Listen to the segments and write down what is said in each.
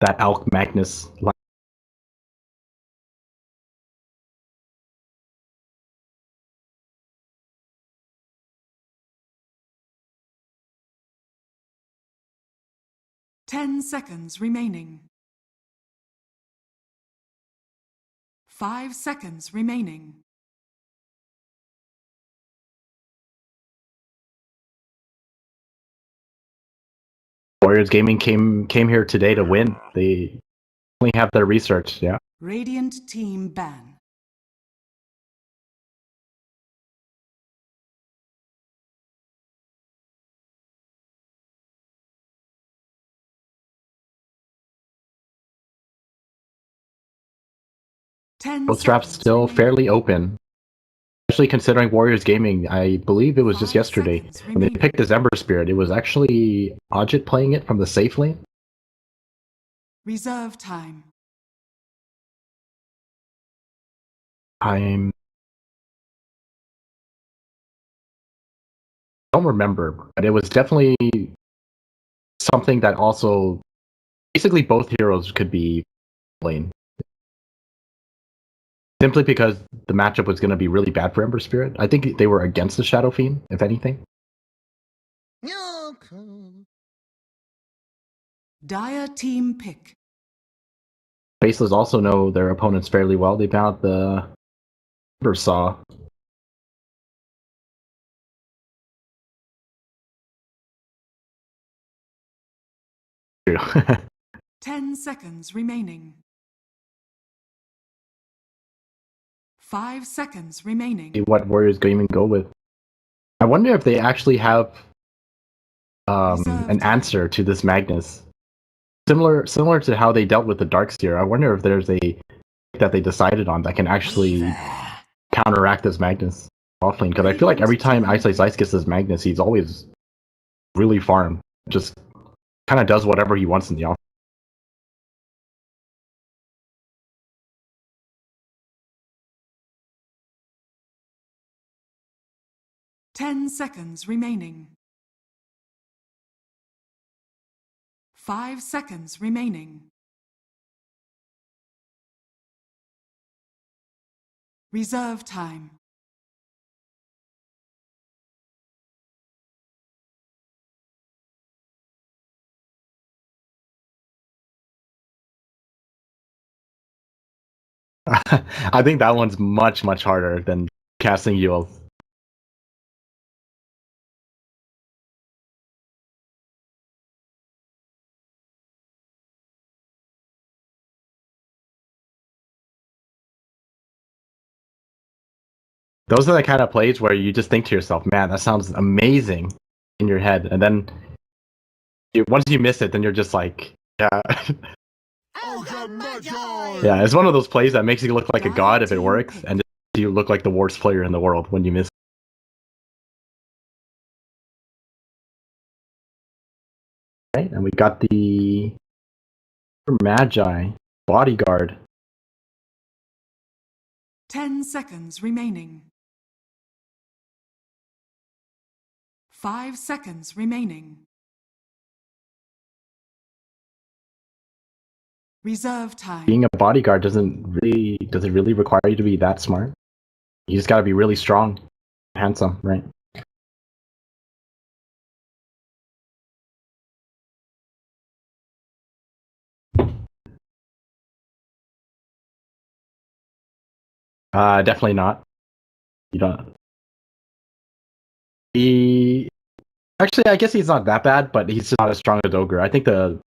that Alk Magnus. 10 seconds remaining. 5 seconds remaining. Warriors Gaming came here today to win. They only have their research, yeah. Radiant team ban. Bootstrap's still fairly open. Especially considering Warriors Gaming, I believe it was just yesterday when they picked December Spirit. It was actually Ajit playing it from the safe lane. Reserve time. I don't remember, but it was definitely something that also basically both heroes could be playing. Simply because the matchup was going to be really bad for Ember Spirit. I think they were against the Shadow Fiend, if anything. Dire team pick. Faceless also know their opponents fairly well. They banned the Ember Saw. True. 10 seconds remaining. 5 seconds remaining. What Warriors Gaming go with? I wonder if they actually have an answer to this Magnus. Similar to how they dealt with the Darkseer. I wonder if there's a that they decided on that can actually counteract this Magnus offlane. Because I feel like every time Ice gets this Magnus, he's always really farm. Just kind of does whatever he wants in the off. 10 seconds remaining. 5 seconds remaining. Reserve time. I think that one's much harder than casting Yules. Those are the kind of plays where you just think to yourself, man, that sounds amazing in your head. And then once you miss it, then you're just like, yeah. Yeah, it's one of those plays that makes you look like a god if it works, and you look like the worst player in the world when you miss. Right, and we got the Magi bodyguard. 10 seconds remaining. 5 seconds remaining. Reserve time. Being a bodyguard does it really require you to be that smart? You just gotta be really strong, handsome, right? Definitely not. You don't. Actually, I guess he's not that bad, but he's just not as strong as Ogre. I think the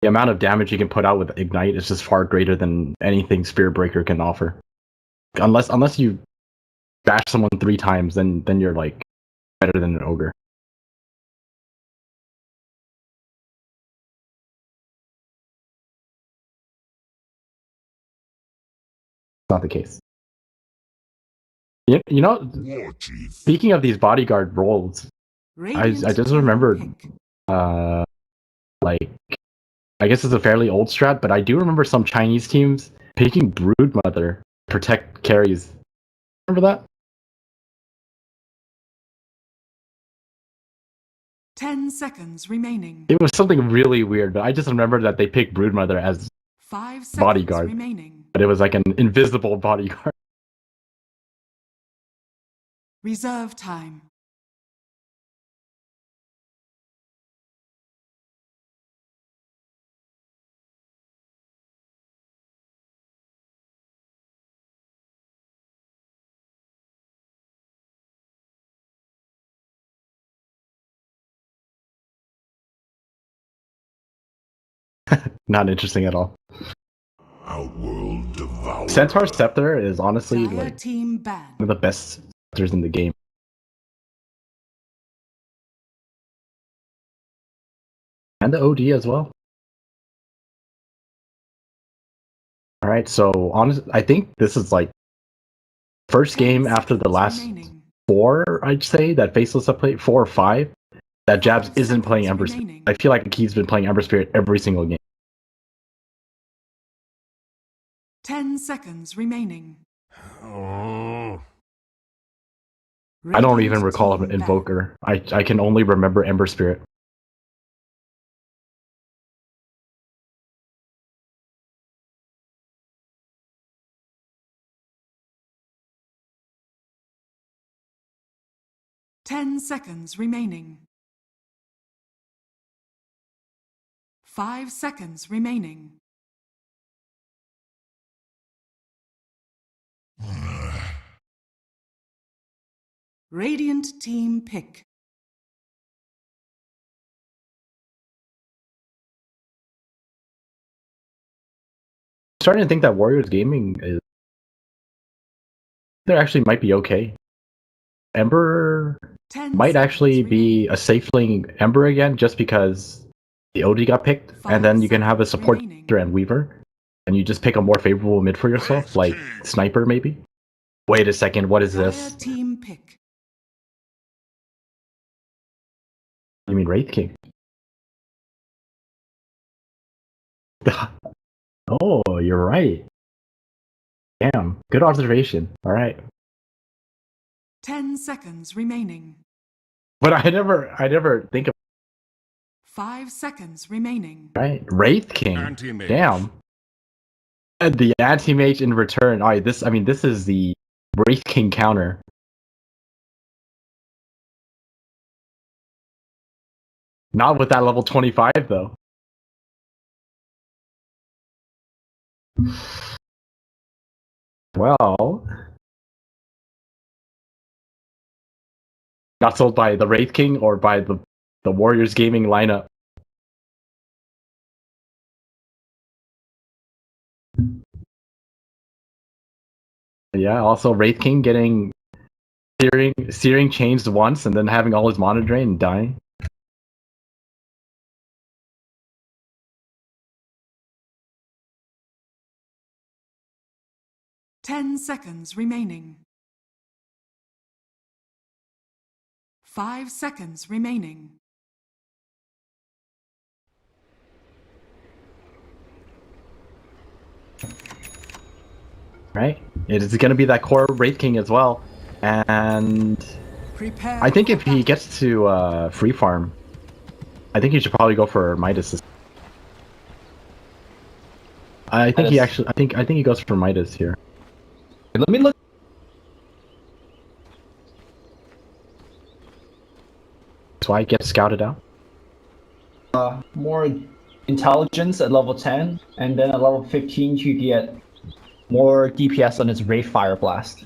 amount of damage you can put out with Ignite is just far greater than anything Spirit Breaker can offer. Unless you bash someone 3 times, then you're like better than an Ogre. It's not the case. You know, speaking of these bodyguard roles, I just remembered, like, I guess it's a fairly old strat, but I do remember some Chinese teams picking Broodmother to protect carries. Remember that? 10 seconds remaining. It was something really weird, but I just remember that they picked Broodmother as 5 seconds bodyguard. remaining. But it was like an invisible bodyguard. Reserve time. Not interesting at all. Outworld Devourer. Centaur Scepter is honestly Entire like team banned. one of the best scepters in the game. And the OD as well. Alright, so I think this is like first 10 game after the seconds last remaining. 4, I'd say, that Faceless have played, 4 or 5, that Jabs 5 isn't playing seconds Ember remaining. Spirit. I feel like he's been playing Ember Spirit every single game. 10 seconds remaining. Oh. I don't Radiant even recall team an banned. Invoker. I can only remember Ember Spirit. Ten seconds remaining. 5 seconds remaining. Radiant team pick. Starting to think that Warriors Gaming is... They actually might be okay. Ember 10 might seconds actually be remaining. a safe-ling Ember again, just because the OD got picked, 5 and then you can have a seconds support remaining. and Weaver, and you just pick a more favorable mid for yourself, like Sniper maybe. Wait a second, what is Entire this? team pick. You mean Wraith King? Oh, you're right. Damn, good observation. All right, 10 seconds remaining. but I never think of 5 seconds remaining. right Wraith King. Anti-mage. Damn. And the anti-mage in return. Alright, this is the Wraith King counter. Not with that level 25 though. Well, not sold by the Wraith King or by the Warriors Gaming lineup. Yeah, also Wraith King getting searing changed once and then having all his mana drain and dying. Ten seconds remaining. 5 seconds remaining. Right? It is going to be that core Wraith King as well. And Prepare I think for if he battle. gets to free farm, I think he should probably go for Midas. I think he actually I think he goes for Midas here. Let me look. That's why he gets scouted out. More intelligence at level 10, and then at level 15 you get more DPS on his Ray Fire Blast.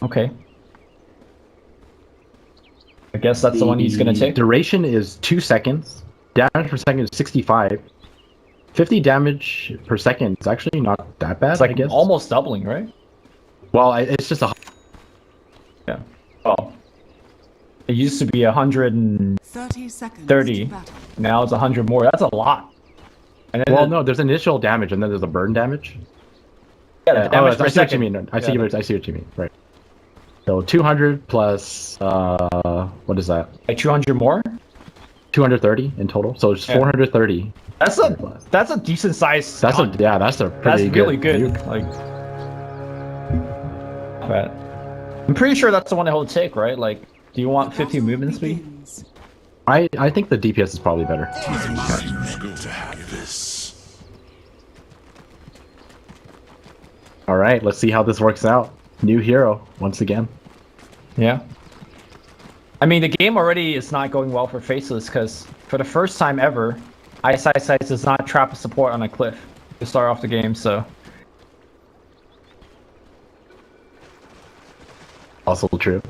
Okay. I guess that's the one he's gonna take. Duration is 2 seconds. Damage per second is 65. 50 damage per second is actually not that bad, It's like I guess. almost doubling, right? Well, it's just a... Yeah. Oh. It used to be 130, 30 seconds to battle. now it's 100 more. That's a lot. And then Well, no, there's initial damage and then there's a burn damage. yeah, the damage I per see what you second. mean. I see what you mean. Right. So 200 plus what is that? Like 200 more? 230 in total. So it's Yeah. 430. That's a decent size. That's gun. that's a pretty That's really good. nuke. Like, but I'm pretty sure that's the one that he'll take, right? Like Do you want 50 movement speed? Begins. I think the DPS is probably better. To have this. All right, let's see how this works out. New hero once again. Yeah. I mean, the game already is not going well for Faceless because for the first time ever, Eyesight Sights does not trap a support on a cliff to start off the game, so. Also true.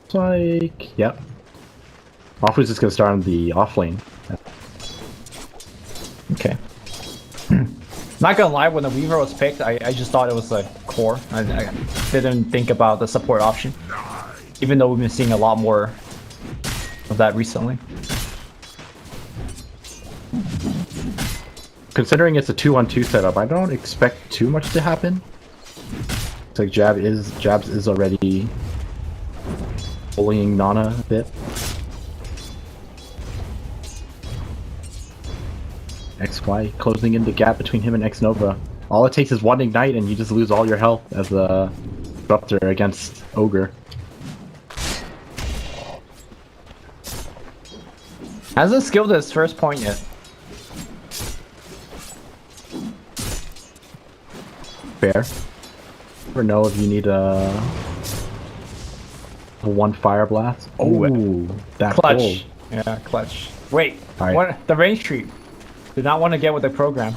It's like, yep. Alpha's just gonna start on the off lane. Okay. Not gonna lie, when the Weaver was picked, I just thought it was a core. I didn't think about the support option. Even though we've been seeing a lot more of that recently. Considering it's a 2-on-2 setup, I don't expect too much to happen. It's like Jabs is already bullying Nana a bit. XY closing in the gap between him and X Nova. All it takes is one ignite and you just lose all your health as a disruptor against Ogre. Hasn't skilled his first point yet. Fair. Never know if you need a one fire blast. Oh, that Clutch. pull. Yeah, clutch. Wait, Alright. what? The range creep. Did not want to get with the program.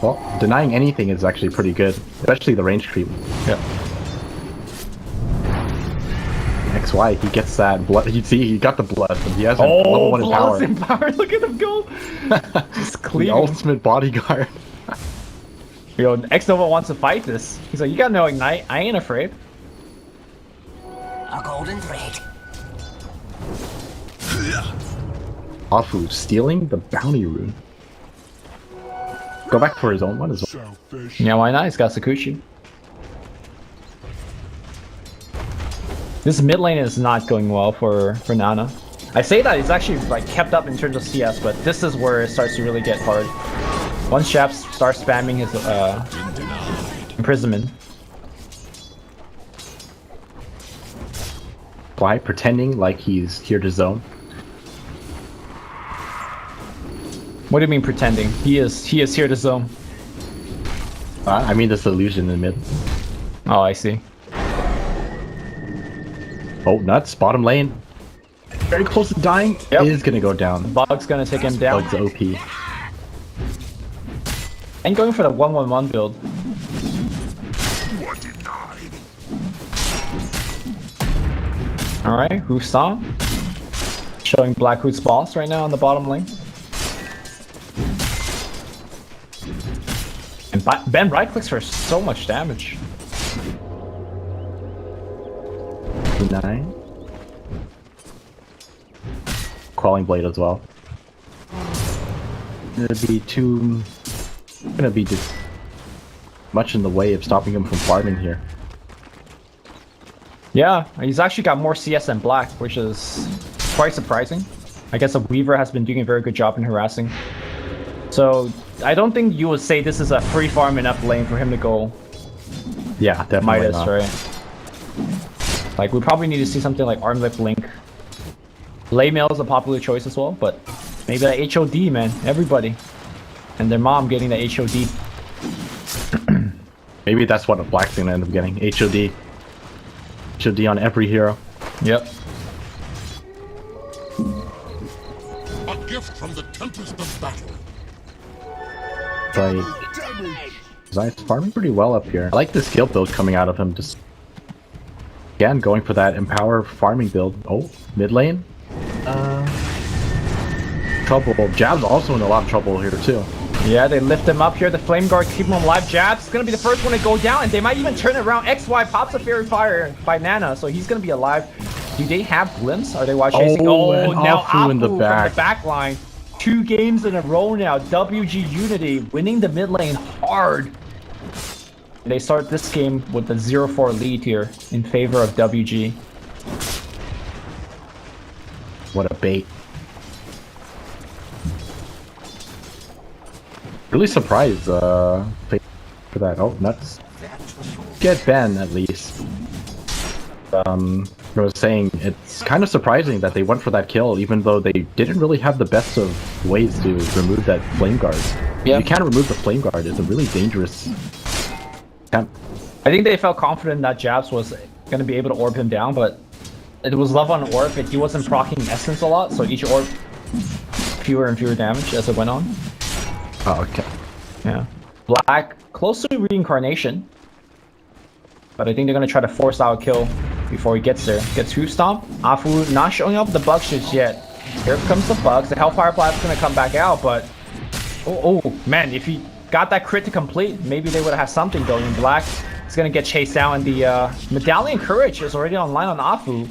Well, denying anything is actually pretty good, especially the range creep. Yeah. XY, he gets that blood. You see, he got the blood. And he has a level 1 in power. Blast in power. Look at him go. Just The clean. ultimate bodyguard. Yo, X Nova wants to fight this. He's like, you got no ignite. I ain't afraid. A golden thread. Afu stealing the bounty rune. Go back for his own one as well. Selfish. Yeah, why not? He's got Sakuchi. This mid lane is not going well for Nana. I say that it's actually like kept up in terms of CS, but this is where it starts to really get hard. Once Shap starts spamming his imprisonment. Why pretending like he's here to zone? What do you mean pretending? He is here to zone. I mean this illusion in mid. Oh, I see. Oh, nuts! Bottom lane. Very close to dying. Yep. Is gonna go down. Bug's gonna take him down. Bug's OP. And going for the 1-1-1 build. Alright, Hoofstomp. Showing Blackhood's boss right now on the bottom lane. And Ben right clicks for so much damage. 9. Crawling blade as well. Gonna be just much in the way of stopping him from farming here. Yeah, he's actually got more CS than Black, which is quite surprising. I guess the Weaver has been doing a very good job in harassing. So I don't think you would say this is a free farm enough lane for him to go Yeah, definitely Midas, not. right? Like, we probably need to see something like Armlip Link. Laymail is a popular choice as well, but maybe that HOD, man. Everybody. And their mom getting the HOD. Maybe that's what a Black's gonna end up getting. HOD. HOD on every hero. Yep. A gift from the tempest of battle. Like, Zion's farming pretty well up here. I like the skill build coming out of him. Just again going for that empower farming build. Oh, mid lane. Trouble. Jab's also in a lot of trouble here too. Yeah, they lift him up here. The Flame Guard keep him alive. Jab's gonna be the first one to go down, and they might even turn it around. XY pops a Fairy Fire by Nana, so he's gonna be alive. Do they have glimpse? Are they watch chasing? Oh, Oh, and now Afu in the Afu back. from the back line. 2 games in a row now. WG Unity winning the mid lane hard. They start this game with a 0-4 lead here in favor of WG. What a bait. Really surprised for that. Oh, nuts. get Ben at least. I was saying it's kind of surprising that they went for that kill, even though they didn't really have the best of ways to remove that flame guard. Yeah. You can't remove the flame guard. It's a really dangerous. Can't. I think they felt confident that Jabs was going to be able to orb him down, but it was love on orb, and he wasn't proccing essence a lot, so each orb fewer and fewer damage as it went on. Oh, okay. Yeah. Black close to reincarnation, but I think they're going to try to force out a kill before he gets there. Gets Hoof Stomp. Afu not showing up the bugs just yet. Here comes the bugs. The Hellfire Blast's going to come back out, but oh man, if he got that crit to complete, maybe they would have something going. Black is going to get chased down, and the Medallion Courage is already online on Afu.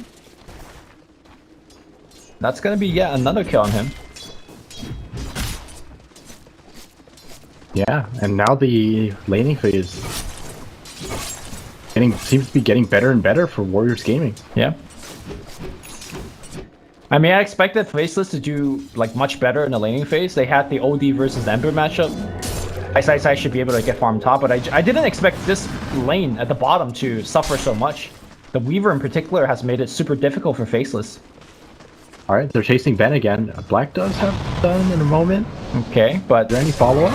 That's going to be yet another kill on him. Yeah, and now the laning phase seems to be getting better and better for Warriors Gaming. Yeah. I mean, I expected Faceless to do like much better in the laning phase. They had the OD versus Ember matchup. I should be able to get farm top, but I didn't expect this lane at the bottom to suffer so much. The Weaver in particular has made it super difficult for Faceless. Alright, they're chasing Ben again. Black does have done in a moment. Okay, but Is there any follow-up?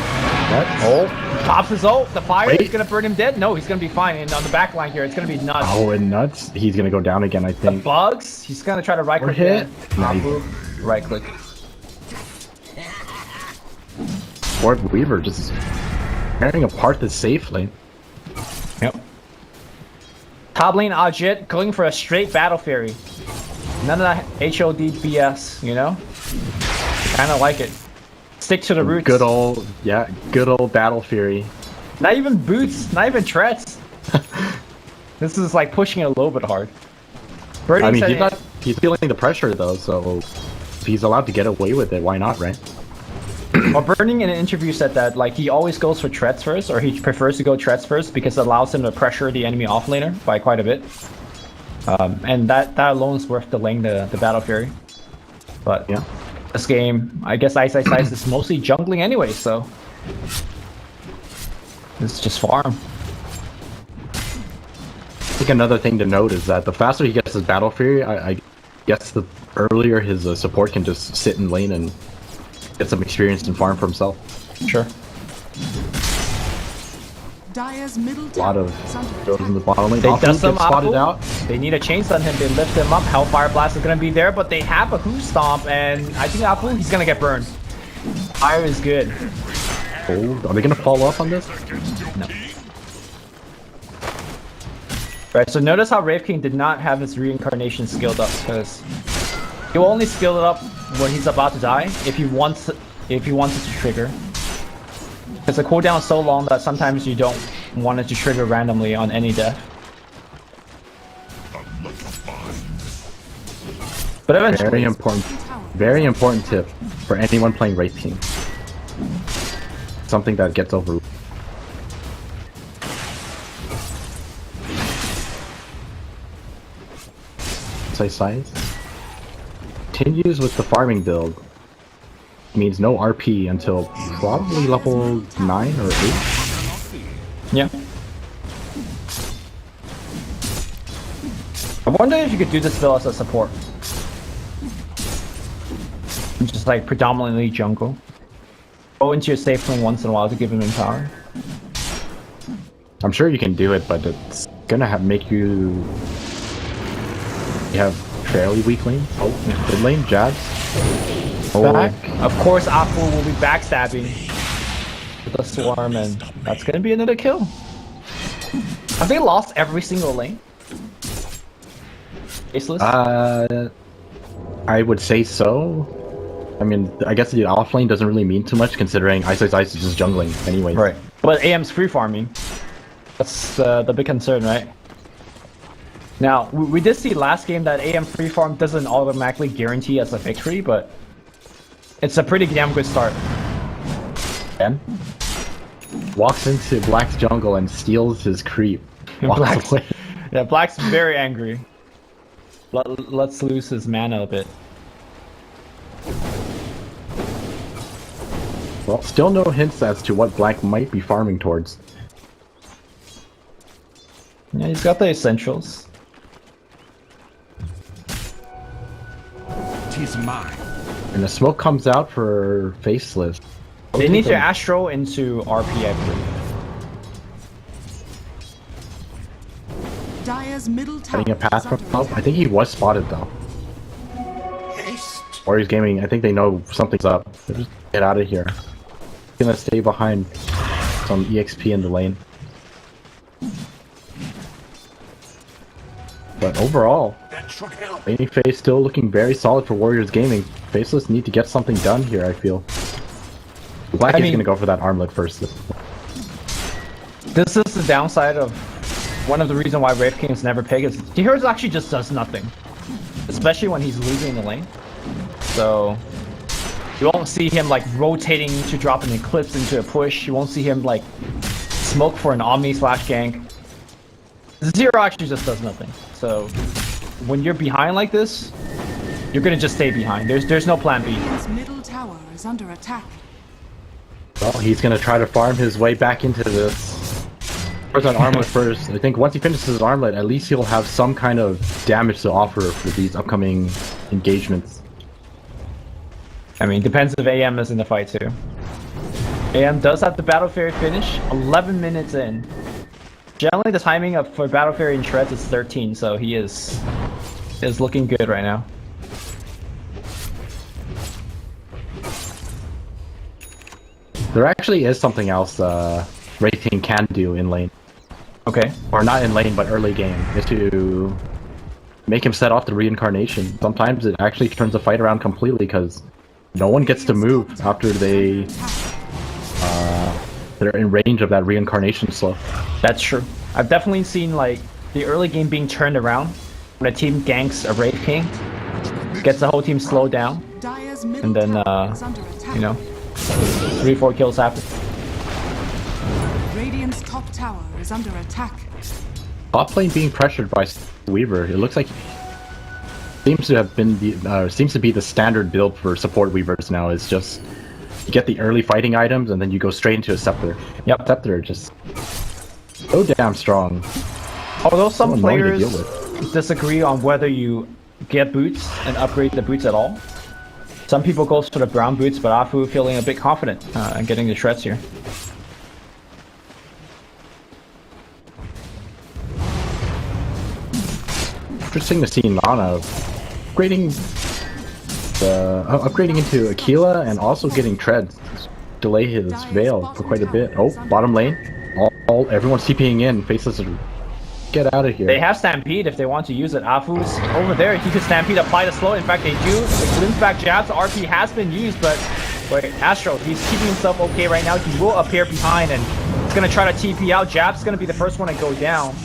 oh, pops his ult. The fire Wait. is gonna burn him dead. No, he's gonna be fine. And on the back line here, it's gonna be nuts. Oh, and nuts. He's gonna go down again, I The think. bugs. He's gonna try to right click hit. it. Nice. Right click. Lord Weaver just tearing apart the safe lane. Yep. Top lane Ajit going for a straight battle fairy. None of that HOD BS, you know? Kinda like it. Stick to the roots. Good old Battle Fury. Not even boots, not even treads. This is like pushing it a little bit hard. Birdie I mean, said he's feeling the pressure though, so if he's allowed to get away with it, why not, right? well, Burning in an interview said that like he always goes for treads first, or he prefers to go treads first because it allows him to pressure the enemy offlaner by quite a bit. And that alone is worth delaying the Battle Fury. But Yeah. this game, I guess Ice is mostly jungling anyway, so it's just farm. I think another thing to note is that the faster he gets his Battle Fury, I guess the earlier his support can just sit in lane and get some experience and farm for himself. Sure. Dire's middle A lot tower of is under goes in the attack. bottom lane. They Often dust gets him spotted out. out. They need a chains on him. They lift him up. Hellfire Blast is gonna be there, but they have a Hoof Stomp, and I think Apu, he's gonna get burned. Fire is good. Oh, are they gonna follow up on this? No. Right, so notice how Wraith King did not have his reincarnation skilled up, because he will only skill it up when he's about to die if he wants it to trigger. Because the cooldown is so long that sometimes you don't want it to trigger randomly on any death. But eventually, Very important tip for anyone playing Wraith King. Something that gets overlooked. Size continues with the farming build. Means no RP until probably level 9 or 8. yeah. I wonder if you could do this build as a support. Just like predominantly jungle. Go into your safe lane once in a while to give him power. I'm sure you can do it, but it's gonna make you have fairly weak lane. Oh, mid lane, jabs. Back. Of course, Apu will be backstabbing with the swarm, and that's gonna be another kill. Have they lost every single lane? Faceless? I would say so. I mean, I guess the off lane doesn't really mean too much considering Ice is just jungling anyway. Right. But AM's free farming. That's the big concern, right? Now, we did see last game that AM free farm doesn't automatically guarantee us a victory, but it's a pretty damn good start. Ben walks into Black's jungle and steals his creep. Walks away. Yeah, Black's very angry. Let's lose his mana a bit. Well, still no hints as to what Black might be farming towards. Yeah, he's got the essentials. Tis mine. And the smoke comes out for Faceless. They need to Astro into RP, I believe. Dire's middle tower Getting a path is from under up. attack. I think he was spotted though. Haste. Warriors Gaming, I think they know something's up. They're just get out of here. Gonna stay behind some EXP in the lane. But overall, That should help. laning phase still looking very solid for Warriors Gaming. Faceless need to get something done here, I feel. Black is gonna go for that armlet first. This is the downside of one of the reasons why Wraith Kings never pick is Heroes actually just does nothing. Especially when he's losing the lane. So you won't see him like rotating to drop an Eclipse into a push. You won't see him like smoke for an Omni slash gank. Zero actually just does nothing. So when you're behind like this, you're gonna just stay behind. There's no plan B. Radiant's middle tower is under attack. Well, he's gonna try to farm his way back into this. First on armlet first. I think once he finishes his armlet, at least he'll have some kind of damage to offer for these upcoming engagements. I mean, depends if AM is in the fight too. AM does have the Battle Fairy finish 11 minutes in. Generally, the timing of for Battle Fairy and Shreds is 13, so he is looking good right now. There actually is something else Wraith King can do in lane. Okay. Or not in lane, but early game, is to make him set off the reincarnation. Sometimes it actually turns the fight around completely because no one gets to move after they're in range of that reincarnation slow. That's true. I've definitely seen like the early game being turned around when a team ganks a Wraith King, gets the whole team slowed down, Dire's middle and then tower is under attack. you know, 3-4 kills happen. Radiant's top tower is under attack. Top lane being pressured by Weaver. It looks like seems to have been seems to be the standard build for support Weavers now. Is just you get the early fighting items and then you go straight into a scepter. Yep. Scepter just so damn strong. Although some So annoying to players deal disagree on whether you get boots and upgrade the boots at all. Some people go for the brown boots, but Afu feeling a bit confident in getting the shreds here. Interesting to see Nana upgrading into Aquila and also getting treads. Delay his veil for quite a bit. Oh, bottom lane. Everyone's TPing in. Faceless, get out of here. They have Stampede if they want to use it. Afu's over there. He could Stampede, apply the slow. In fact, they do. The glimpse back jabs. RP has been used, but wait, Astro, he's keeping himself okay right now. He will appear behind and he's going to try to TP out. Jab's going to be the first one to go down.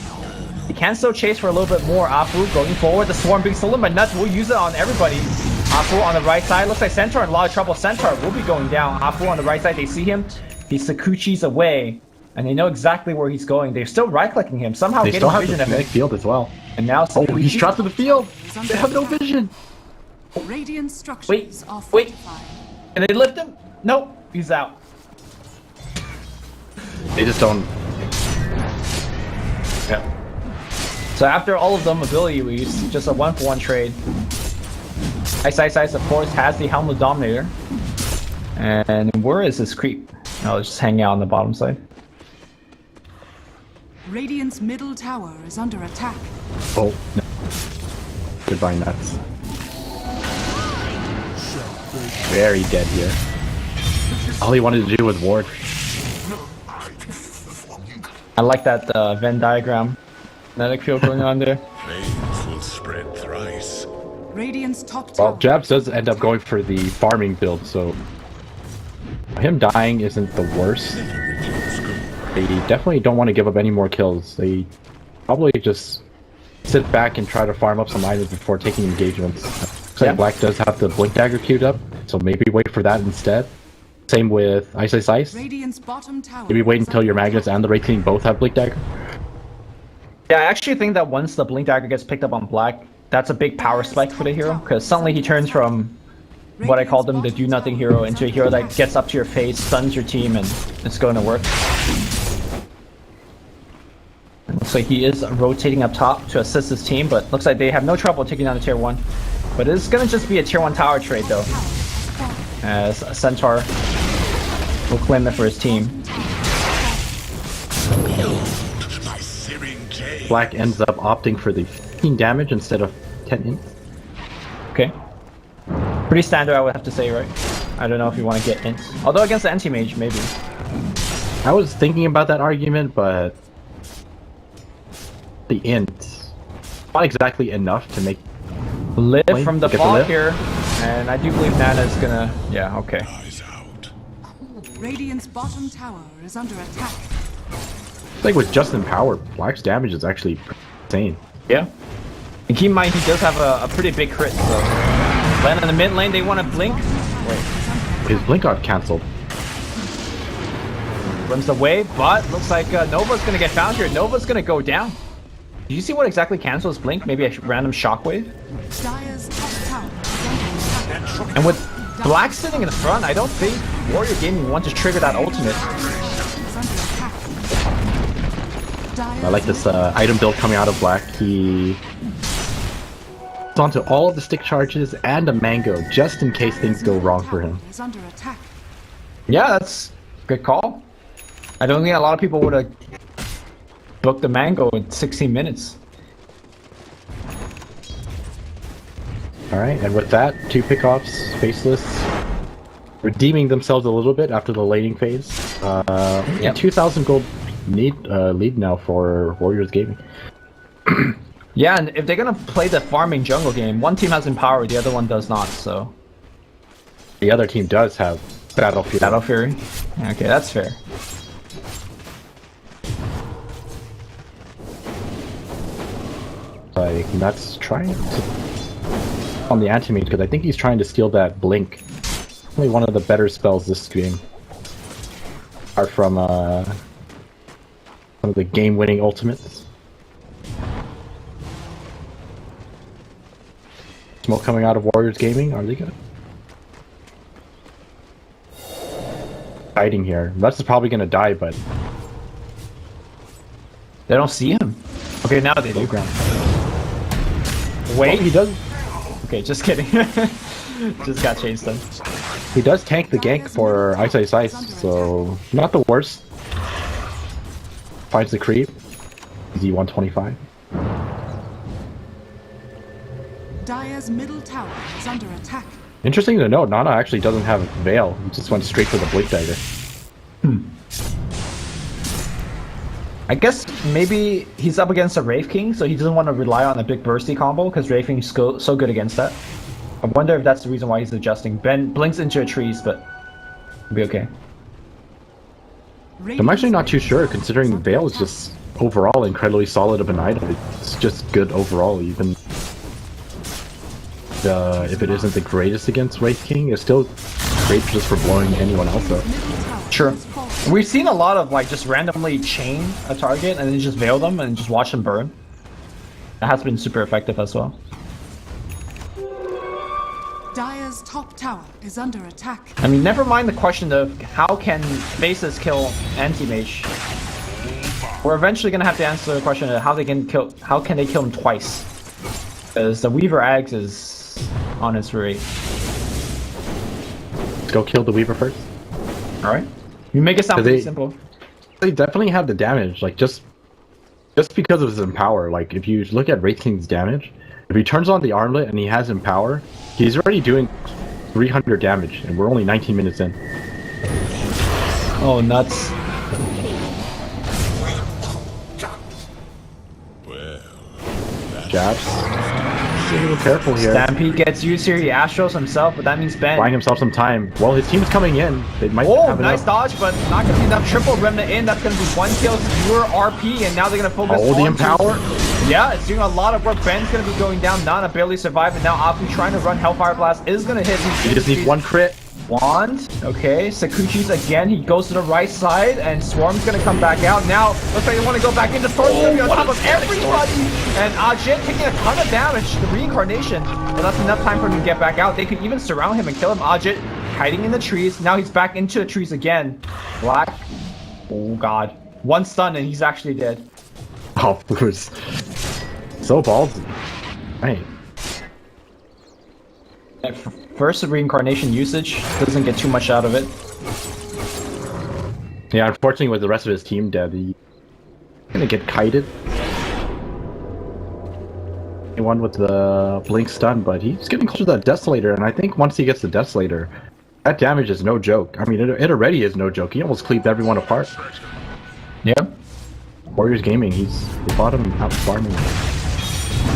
He can still chase for a little bit more. Afu going forward. The Swarm being stolen, but Nuts will use it on everybody. Afu on the right side. Looks like Centaur in a lot of trouble. Centaur will be going down. Afu on the right side. They see him. He Sakuchis away. And they know exactly where he's going. They're still right-clicking him. Somehow They getting still have vision the of him. kinetic field as well. And now Oh, he's trapped in the field. They have no vision. Radiant structures Wait, are wait. fortified. Can they lift him? Nope. He's out. They just don't. Yeah. So after all of them ability weaves, just a 1-for-1 trade. Ice, of course, has the Helmet Dominator. And where is this creep? I'll just hang out on the bottom side. Radiant's middle tower is under attack. Oh, no. Goodbye, Nuts. Very dead here. All he wanted to do was ward. I like that Venn diagram. Kinetic field going on there. Flames will spread thrice. Radiant's top tower. Well, Jabs does end up going for the farming build, so him dying isn't the worst. They definitely don't want to give up any more kills. They probably just sit back and try to farm up some items before taking engagements. Looks like Black does have the Blink Dagger queued up, so maybe wait for that instead. Same with Ice. Radiant's bottom tower. Maybe wait is until under your Magnus attack. and the Wraith King both have Blink Dagger. Yeah, I actually think that once the Blink Dagger gets picked up on Black, that's a big power spike for the hero, because suddenly he turns from what I call them the do-nothing hero into a hero that gets up to your face, stuns your team, and it's going to work. And looks Looks like he is rotating up top to assist his team, but looks like they have no trouble taking down the tier 1. But it's gonna just be a tier 1 tower trade though, as Centaur will claim it for his team. Black ends up opting for the 15 damage instead of 10 int. Okay. Pretty standard, I would have to say, right? I don't know if you want to get int. Although against the anti-mage, maybe. I was thinking about that argument, but the int not exactly enough to make Live from the fog here, and I do believe Nana's gonna. Yeah, okay. Radiant's bottom tower is under attack. Like with just in power, Black's damage is actually insane. Yeah. And keep in mind, he does have a pretty big crit, so. Land in the mid lane, they want to blink. Wait. His blink got cancelled. Runs away, but looks like Nova's gonna get found here. Nova's gonna go down. Did you see what exactly cancels blink? Maybe a random shockwave? Dire's top tower is under attack. And with Black sitting in the front, I don't think Warrior Gaming wants to trigger that ultimate. I like this item build coming out of Black. He's onto all of the stick charges and a mango, just in case things go wrong for him. Is under attack. Yeah, that's a good call. I don't think a lot of people would have booked the mango in 16 minutes. Alright, and with that, 2 pickoffs, Faceless, redeeming themselves a little bit after the laning phase. Yep. 2,000 gold lead now for Warriors Gaming. Yeah, and if they're gonna play the farming jungle game, one team has Empower, the other one does not, so. The other team does have Battle Fury. Battle Fury? Okay, that's fair. Like, that's trying to... on the anti-mage, because I think he's trying to steal that blink. Only one of the better spells this game. Apart from, some of the game-winning ultimates. Smoke coming out of Warriors Gaming, are they gonna... Hiding here. Lex is probably gonna die, but... They don't see him. Okay, now they do. Wait, oh, he does... Okay, just kidding. Just got chased then. He does tank the gank for Ice, so not the worst. Finds the creep. Z125. Dire's middle tower is under attack. Interesting to note, Nana actually doesn't have Veil. He just went straight for the Blink Dagger. I guess maybe he's up against a Wraith King, so he doesn't want to rely on a big bursty combo, because Wraith King's so good against that. I wonder if that's the reason why he's adjusting. Ben blinks into a trees, but it'll be okay. I'm actually not too sure, considering Veil is just overall incredibly solid of an item. It's just good overall, even if it isn't the greatest against Wraith King, it's still great just for blowing anyone else up. Sure. We've seen a lot of like just randomly chain a target and then just veil them and just watch them burn. That has been super effective as well. Dire's top tower is under attack. I mean, never mind the question of how can Faceless kill anti-mage. We're eventually gonna have to answer the question of how can they kill him twice? Because the Weaver Axe is on its way. Go kill the Weaver first. Alright. You make it sound pretty simple. They definitely have the damage, like just because of his Empower. Like if you look at Wraith King's damage, if he turns on the armlet and he has Empower, he's already doing 300 damage, and we're only 19 minutes in. Oh, nuts. Jabs. Be a little careful here. Stampede gets used here, he Astros himself, but that means Ben. Buying himself some time. Well, his team's coming in. They might have nice enough. dodge, but not gonna be enough. Triple Remnant in, that's gonna be 1 kill, fewer RP, and now they're gonna focus on the Empower. Yeah, it's doing a lot of work. Ben's gonna be going down. Nana barely survived, and now Apu trying to run Hellfire Blast is gonna hit. He just needs 1 crit. Wand. Okay, Sakuchi's again. He goes to the right side, and Swarm's gonna come back out. Now, looks like they want to go back into Storm's gonna be on top of everybody. And Ajit taking a ton of damage. The reincarnation, but that's enough time for him to get back out. They could even surround him and kill him. Ajit hiding in the trees. Now he's back into the trees again. Black. Oh god. 1 stun and he's actually dead. Oh, it was so ballsy. Right. First reincarnation usage doesn't get too much out of it. Yeah, unfortunately, with the rest of his team dead, he's gonna get kited. He won with the blink stun, but he's getting closer to that Desolator, and I think once he gets the Desolator, that damage is no joke. I mean, it already is no joke. He almost cleaved everyone apart. Yeah. Warriors Gaming, they bought him out farming.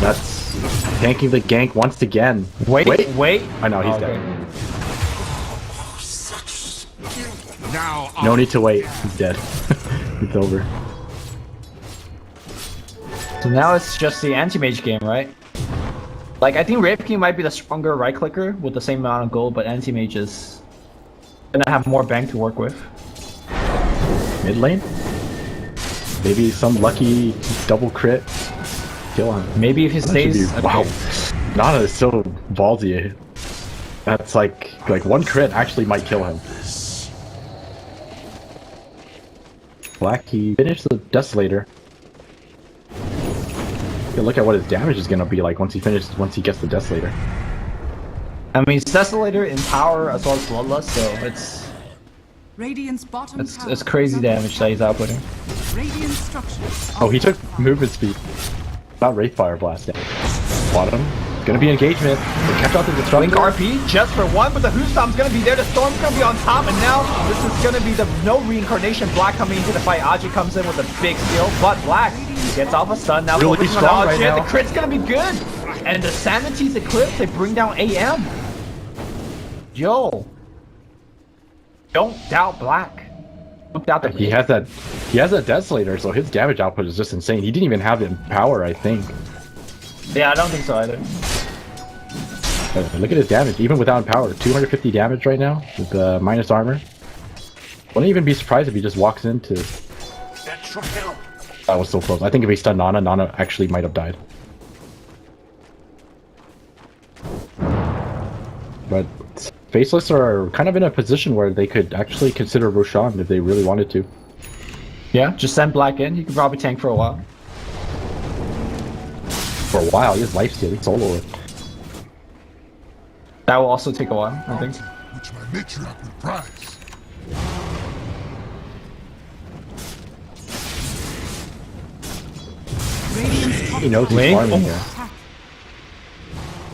That's tanking the gank once again. Wait. I know, he's Okay. dead. Now No need to wait. He's dead. It's over. So now it's just the anti-mage game, right? Like, I think Rape King might be the stronger right-clicker with the same amount of gold, but anti-mage is gonna have more bank to work with. Mid lane? Maybe some lucky double crit. Kill him. Maybe if he That should stays... be- wow. Nana is so ballsy. That's like one crit actually might kill him. Black, he finished the Desolator. Yeah, look at what his damage is gonna be like once he gets the Desolator. I mean, it's Desolator in power as well as Bloodlust, so it's Radiant's bottom tower it's crazy is under damage that he's outputting. Radiant structures. Oh, he took movement speed. Not Wraith Fire Blast damage. Bottom. Gonna be engagement. They kept out the Blink Disruptor. RP just for one, but the Hoostomp's gonna be there, the Storm's gonna be on top, and now this is gonna be the no reincarnation. Black coming into the fight. Aji comes in with a big steal, but Black gets off a stun. Now Really focusing on strong right Aji. now. The crit's gonna be good. And the Sanity's Eclipse, they bring down AM. Yo. Don't doubt Black. Don't doubt the He has that Desolator, so his damage output is just insane. He didn't even have it in power, I think. Yeah, I don't think so either. Look at his damage, even without power. 250 damage right now with minus armor. Wouldn't even be surprised if he just walks into. That was so close. I think if he stunned Nana, Nana actually might have died. But Faceless are kind of in a position where they could actually consider Roshan if they really wanted to. Yeah, just send Black in. He could probably tank for a while. For a while, he has lifesteal, he solo it. That will also take a while, I think. which my matriarch would prize. Radiant's top He knows he's Link? farming Oh. here. attack.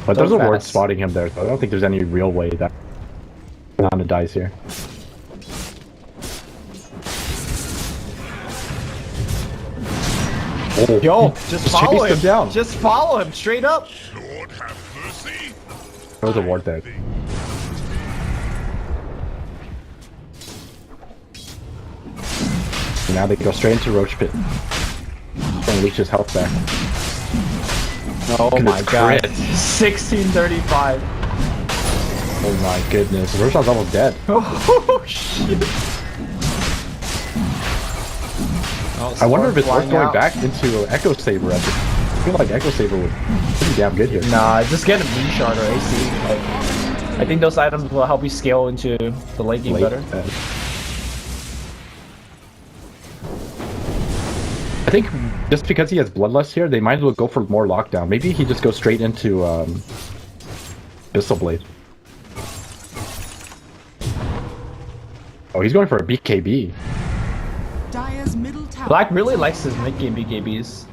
But there's So a ward fast. spotting him there, so I don't think there's any real way that Nana dies here. Oh, Yo, he just follow chased him. down. Just follow him straight up. Lord have mercy. There's a ward there. So now they go straight into Roach Pit. Trying to leech his health back. Oh at my this god. crit. 1635. Oh my goodness. Roshan's almost dead. Oh shit. Oh, I wonder if it's worth flying going out. back into Echo Saber at this. I feel like Echo Saber would be pretty damn good here. Nah, just get a Moon Shard or AC. Like, I think those items will help you scale into the late game better. I think just because he has Bloodlust here, they might as well go for more lockdown. Maybe he just goes straight into Abyssal Blade. Oh, he's going for a BKB. Dire's middle tower. Black really likes his mid game BKBs.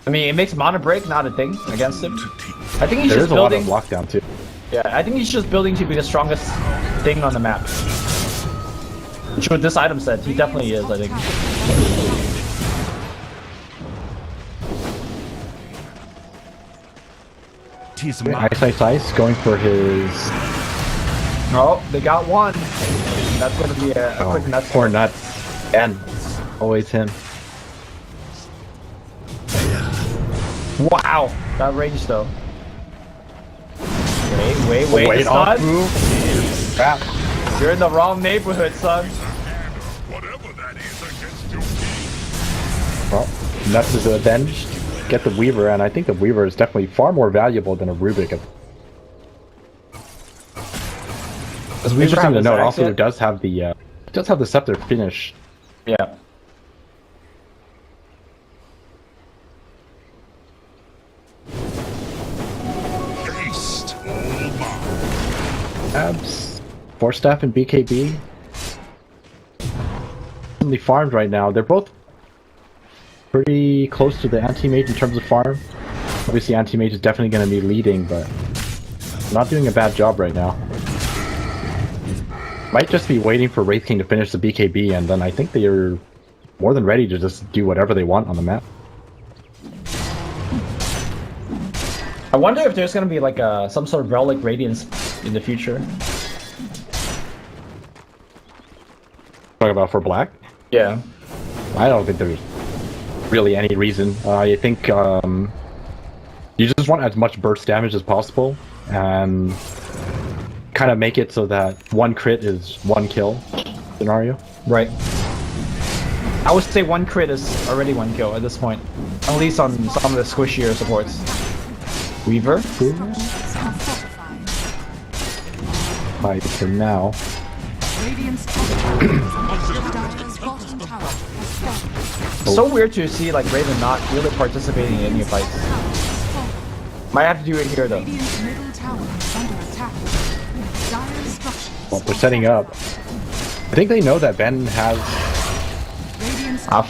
I mean, it makes mana break not a thing against him. I think he's There just is a lot building. of lockdown too. Yeah, I think he's just building to be the strongest thing on the map. Which what this item said, he definitely is, I think. Ice going for his Oh, they got one. That's gonna be a quick nuts. poor nuts. And always him. Wow, that range though. Wait, off son. move. Crap. You're in the wrong neighborhood, son. Whatever that is against your king. Well, nuts is then get the Weaver, and I think the Weaver is definitely far more valuable than a Rubik. Interesting to note. Also, it does have the Scepter finish. Yeah. Abs, Force Staff and BKB. Only farmed right now. They're both pretty close to the anti-mage in terms of farm. Obviously, anti-mage is definitely going to be leading, but not doing a bad job right now. Might just be waiting for Wraith King to finish the BKB, and then I think they are more than ready to just do whatever they want on the map. I wonder if there's gonna be like some sort of relic radiance in the future. Talk about for black? Yeah. I don't think there's really any reason. I think you just want as much burst damage as possible, and kind of make it so that one crit is one kill scenario. Right. I would say one crit is already one kill at this point, at least on some of the squishier supports. Weaver. Fight for now. So weird to see like Raven not really participating in any fights. Might have to do it here though. Well, they're setting up. I think they know that Ben has.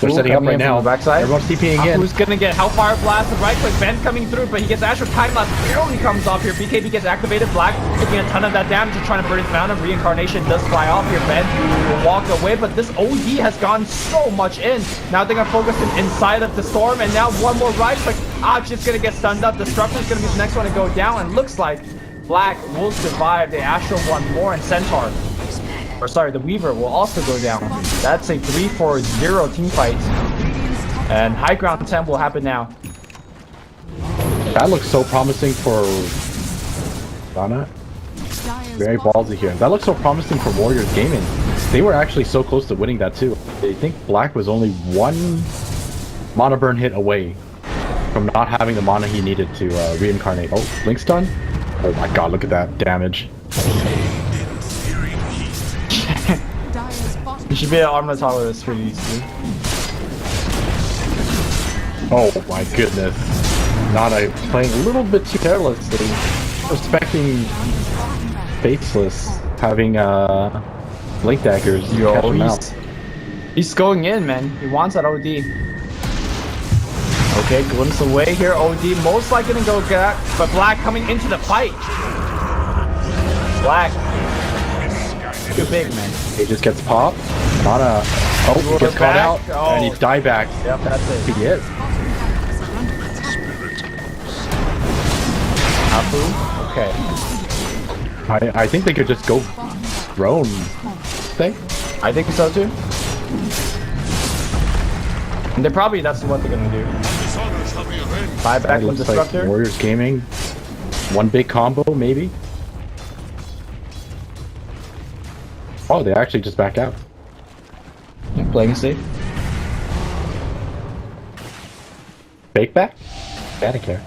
They're setting up right now. Backside. Everyone's TPing in. Who's gonna get Hellfire Blast? The right click. Ben coming through, but he gets Astral Time Lapse. Barely comes off here. BKB gets activated. Black taking a ton of that damage and trying to burn his Fountain. Reincarnation does fly off here. Ben will walk away, but this OD has gone so much in. Now they're gonna focus him inside of the storm, and now one more right click. Just gonna get stunned up. Disruptor is gonna be the next one to go down, and looks like Black will survive the Astral one more, and Centaur. Or sorry, the Weaver will also go down. That's a 3-4-0 team fight. And high ground 10 will happen now. That looks so promising for Donna. Very ballsy here. That looks so promising for Warriors Gaming. They were actually so close to winning that too. I think Black was only one mana burn hit away from not having the mana he needed to reincarnate. Oh, Blink stun? Oh my god, look at that damage. You should be an armor tolerance pretty easily. Oh my goodness. Nana playing a little bit too carelessly. Respecting Faceless having Blink daggers. Yo, he's going in, man. He wants that OD. Okay, glimpse away here. OD most likely gonna go back, but Black coming into the fight. Black. Too big, man. He just gets popped. Nana. Oh, he gets caught out. Oh. And he die backs. Yep, that's it. He is. Apu? Okay. I think they could just go drone thing. I think so too. And they probably, that's what they're gonna do. Buy back from Disruptor. Like Warriors Gaming. One big combo, maybe. Oh, they actually just back out. Playing safe. Fake back? I don't care.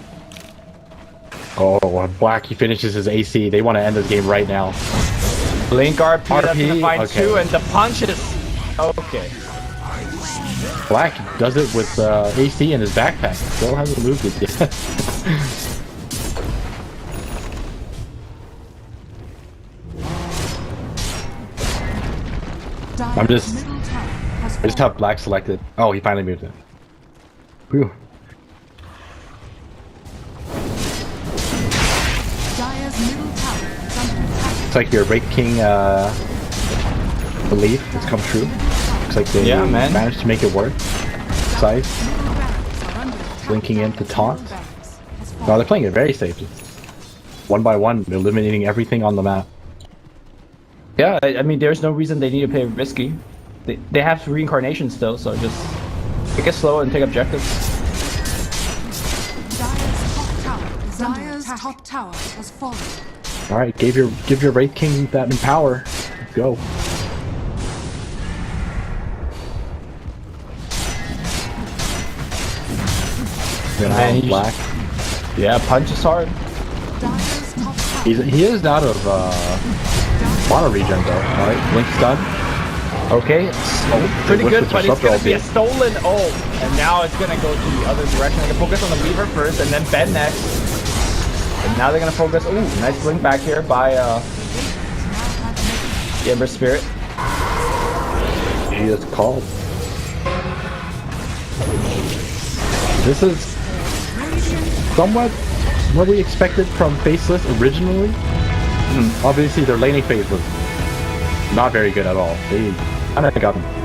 Oh, Black, he finishes his AC. They want to end this game right now. Blink RP, that's gonna find okay. two, and the punches. Okay. Black does it with AC in his backpack. Still hasn't moved it yet. I just have Black selected. Oh, he finally moved it. Whew. Looks like your Wraith King belief has come true. Looks like they managed to make it work. Size. Blinking in to taunt. No, they're playing it very safely. One by one, they're eliminating everything on the map. Yeah, I mean, there's no reason they need to play risky. They have reincarnation still, so just take it slow and take objectives. Dire's top tower has fallen. All right, give your Wraith King that empower. Let's go. And Black. Yeah, punch is hard. He is out of mana regen though. All right, Blink stun. Okay, pretty good, but it's gonna be a stolen ult, and now it's gonna go to the other direction. They're gonna focus on the Weaver first, and then Ben next. And now they're gonna focus. Ooh, nice blink back here by The Ember Spirit. She is called. This is somewhat what we expected from Faceless originally. Obviously, their laning phase was not very good at all. They kind of got them.